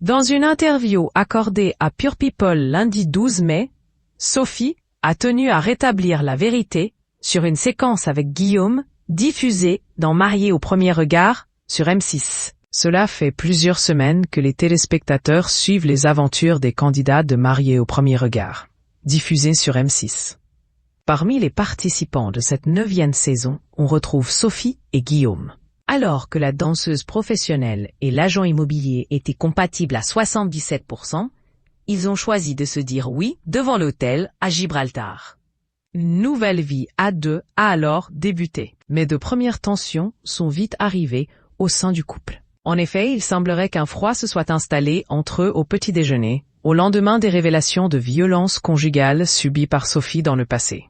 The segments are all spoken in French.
Dans une interview accordée à Pure People lundi 12 mai, Sophie a tenu à rétablir la vérité sur une séquence avec Guillaume, diffusée dans Mariés au premier regard sur M6. Cela fait plusieurs semaines que les téléspectateurs suivent les aventures des candidats de Mariés au premier regard, diffusés sur M6. Parmi les participants de cette 9e saison, on retrouve Sophie et Guillaume. Alors que la danseuse professionnelle et l'agent immobilier étaient compatibles à 77%, ils ont choisi de se dire oui devant l'hôtel à Gibraltar. Une nouvelle vie à deux a alors débuté. Mais de premières tensions sont vite arrivées au sein du couple. En effet, il semblerait qu'un froid se soit installé entre eux au petit déjeuner, au lendemain des révélations de violences conjugales subies par Sophie dans le passé.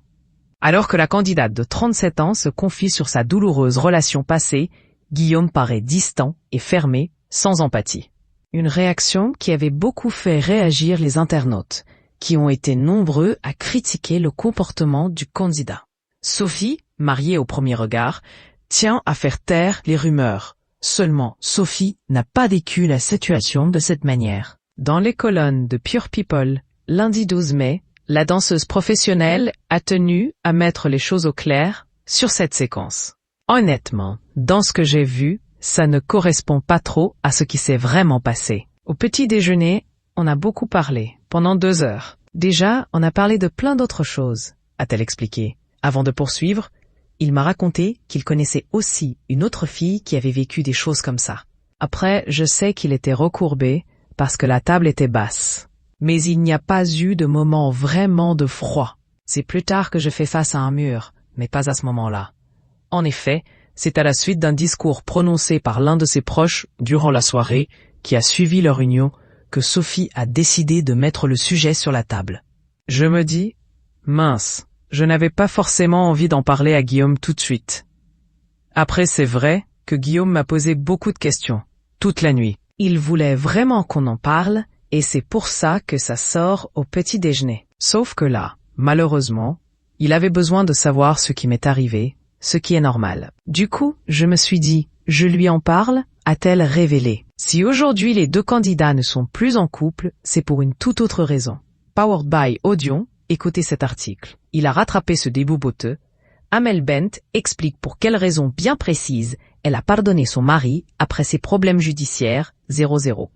Alors que la candidate de 37 ans se confie sur sa douloureuse relation passée, Guillaume paraît distant et fermé, sans empathie. Une réaction qui avait beaucoup fait réagir les internautes, qui ont été nombreux à critiquer le comportement du candidat. Sophie, mariée au premier regard, tient à faire taire les rumeurs. Seulement, Sophie n'a pas vécu la situation de cette manière. Dans les colonnes de Pure People, lundi 12 mai, la danseuse professionnelle a tenu à mettre les choses au clair sur cette séquence. Honnêtement, dans ce que j'ai vu, ça ne correspond pas trop à ce qui s'est vraiment passé. Au petit déjeuner, on a beaucoup parlé, pendant 2 heures. Déjà, on a parlé de plein d'autres choses, a-t-elle expliqué. Avant de poursuivre, il m'a raconté qu'il connaissait aussi une autre fille qui avait vécu des choses comme ça. Après, je sais qu'il était recourbé parce que la table était basse. Mais il n'y a pas eu de moment vraiment de froid. C'est plus tard que je fais face à un mur, mais pas à ce moment-là. En effet, c'est à la suite d'un discours prononcé par l'un de ses proches durant la soirée qui a suivi leur union que Sophie a décidé de mettre le sujet sur la table. Je me dis, mince, je n'avais pas forcément envie d'en parler à Guillaume tout de suite. Après, c'est vrai que Guillaume m'a posé beaucoup de questions, toute la nuit. Il voulait vraiment qu'on en parle, et c'est pour ça que ça sort au petit déjeuner. Sauf que là, malheureusement, il avait besoin de savoir ce qui m'est arrivé, ce qui est normal. Du coup, je me suis dit, je lui en parle, a-t-elle révélé. Si aujourd'hui les 2 candidats ne sont plus en couple, c'est pour une toute autre raison. Powered by Audion, écoutez cet article. Il a rattrapé ce débout boiteux. Amel Bent explique pour quelles raisons bien précises elle a pardonné son mari après ses problèmes judiciaires 00.